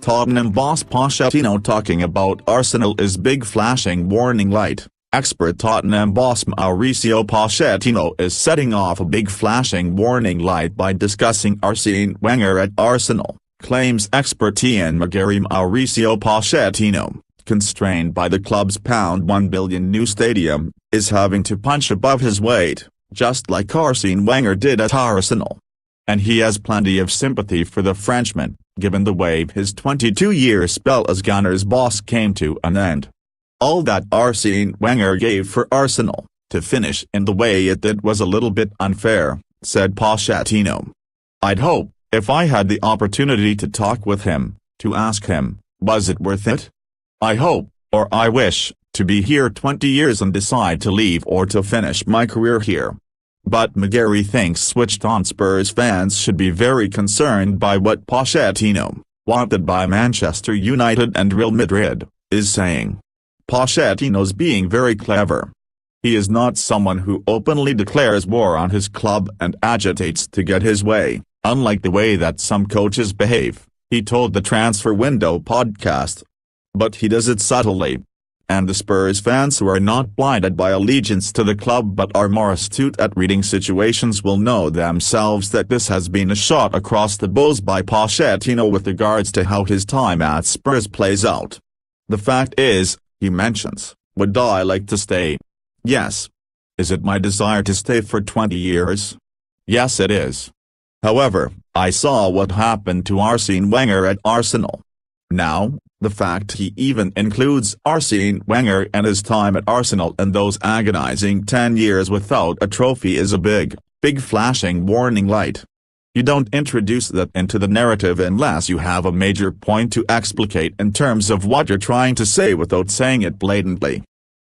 Tottenham boss Pochettino talking about Arsenal is big flashing warning light. Expert Tottenham boss Mauricio Pochettino is setting off a big flashing warning light by discussing Arsene Wenger at Arsenal, claims expert Ian McGarry. Mauricio Pochettino, constrained by the club's £1 billion new stadium, is having to punch above his weight, just like Arsene Wenger did at Arsenal. And he has plenty of sympathy for the Frenchman, given the way his 22-year spell as Gunners boss came to an end. All that Arsene Wenger gave for Arsenal, to finish in the way it did was a little bit unfair, said Pochettino. I'd hope, if I had the opportunity to talk with him, to ask him, was it worth it? I hope, or I wish, to be here 20 years and decide to leave or to finish my career here. But McGarry thinks switched-on Spurs fans should be very concerned by what Pochettino, wanted by Manchester United and Real Madrid, is saying. Pochettino's being very clever. He is not someone who openly declares war on his club and agitates to get his way, unlike the way that some coaches behave, he told the Transfer Window podcast. But he does it subtly. And the Spurs fans who are not blinded by allegiance to the club but are more astute at reading situations will know themselves that this has been a shot across the bows by Pochettino with regards to how his time at Spurs plays out. The fact is, he mentions, would I like to stay? Yes. Is it my desire to stay for 20 years? Yes, it is. However, I saw what happened to Arsene Wenger at Arsenal. Now, the fact he even includes Arsene Wenger and his time at Arsenal and those agonizing 10 years without a trophy is a big flashing warning light. You don't introduce that into the narrative unless you have a major point to explicate in terms of what you're trying to say without saying it blatantly.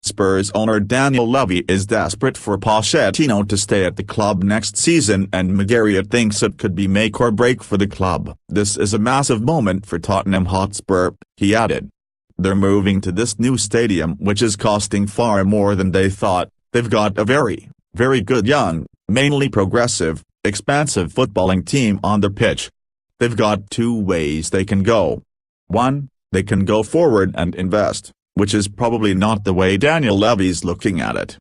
Spurs owner Daniel Levy is desperate for Pochettino to stay at the club next season and McGarry thinks it could be make or break for the club. This is a massive moment for Tottenham Hotspur, he added. They're moving to this new stadium which is costing far more than they thought. They've got a very good young, mainly progressive, expansive footballing team on the pitch. They've got two ways they can go. One, they can go forward and invest, which is probably not the way Daniel Levy's looking at it.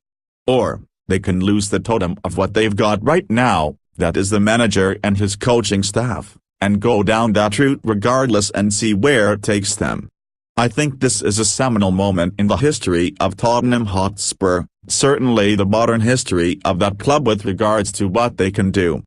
Or, they can lose the totem of what they've got right now, that is the manager and his coaching staff, and go down that route regardless and see where it takes them. I think this is a seminal moment in the history of Tottenham Hotspur, certainly the modern history of that club with regards to what they can do.